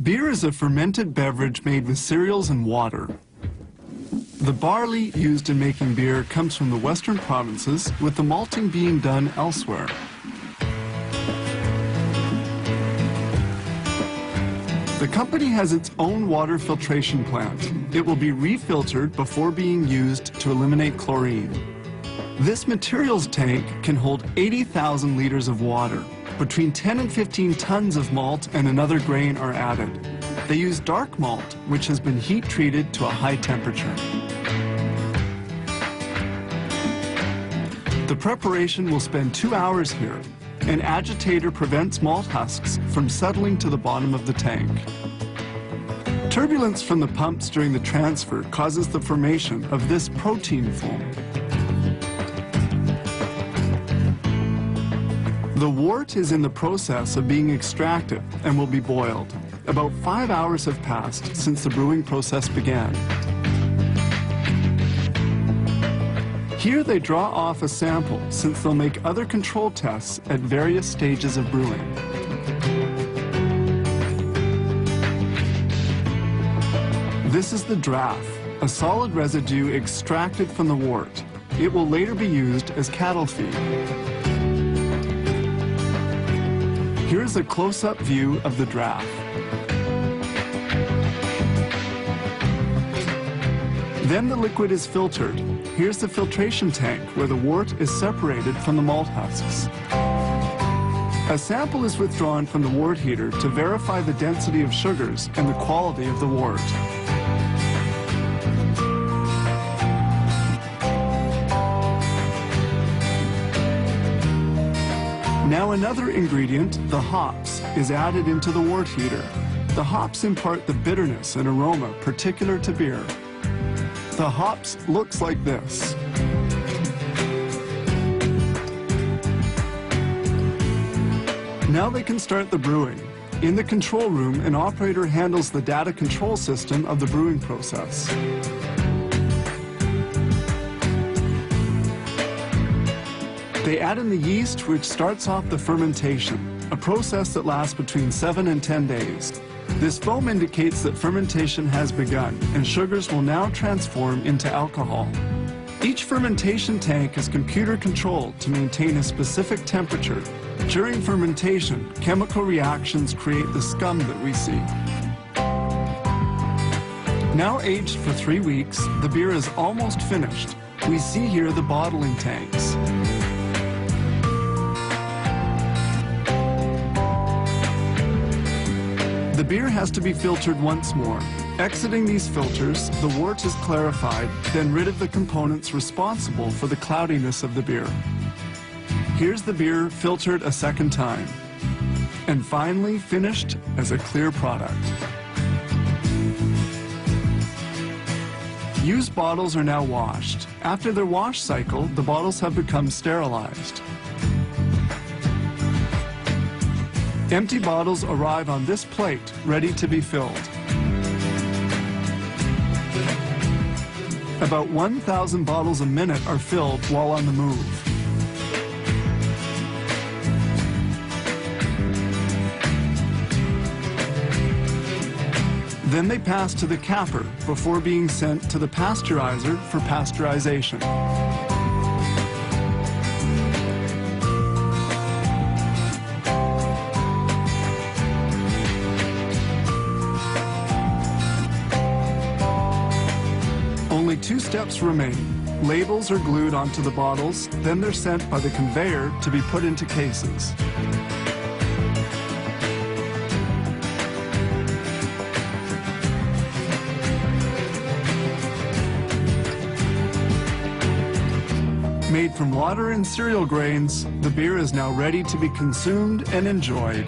Beer is a fermented beverage made with cereals and water. The barley used in making beer comes from the western provinces, with the malting being done elsewhere. The company has its own water filtration plant. It will be refiltered before being used to eliminate chlorine. This materials tank can hold 80,000 liters of water. Between 10 and 15 tons of malt and another grain are added. They use dark malt, which has been heat treated to a high temperature. The preparation will spend 2 hours here. An agitator prevents malt husks from settling to the bottom of the tank. Turbulence from the pumps during the transfer causes the formation of this protein foam. The wort is in the process of being extracted and will be boiled. About 5 hours have passed since the brewing process began. Here they draw off a sample since they'll make other control tests at various stages of brewing. This is the draff, a solid residue extracted from the wort. It will later be used as cattle feed. Here's a close-up view of the draff. Then the liquid is filtered. Here's the filtration tank where the wort is separated from the malt husks. A sample is withdrawn from the wort heater to verify the density of sugars and the quality of the wort. Now another ingredient, the hops, is added into the wort heater. The hops impart the bitterness and aroma particular to beer. The hops looks like this. Now they can start the brewing. In the control room, an operator handles the data control system of the brewing process. They add in the yeast, which starts off the fermentation, a process that lasts between 7 and 10 days. This foam indicates that fermentation has begun, and sugars will now transform into alcohol. Each fermentation tank is computer controlled to maintain a specific temperature. During fermentation, chemical reactions create the scum that we see. Now aged for 3 weeks, the beer is almost finished. We see here the bottling tanks. The beer has to be filtered once more. Exiting these filters, the wort is clarified, then rid of the components responsible for the cloudiness of the beer. Here's the beer filtered a second time, and finally finished as a clear product. Used bottles are now washed. After their wash cycle, the bottles have become sterilized. Empty bottles arrive on this plate, ready to be filled. About 1,000 bottles a minute are filled while on the move. Then they pass to the capper before being sent to the pasteurizer for pasteurization. Only 2 steps remain. Labels are glued onto the bottles, then they're sent by the conveyor to be put into cases. Made from water and cereal grains, the beer is now ready to be consumed and enjoyed.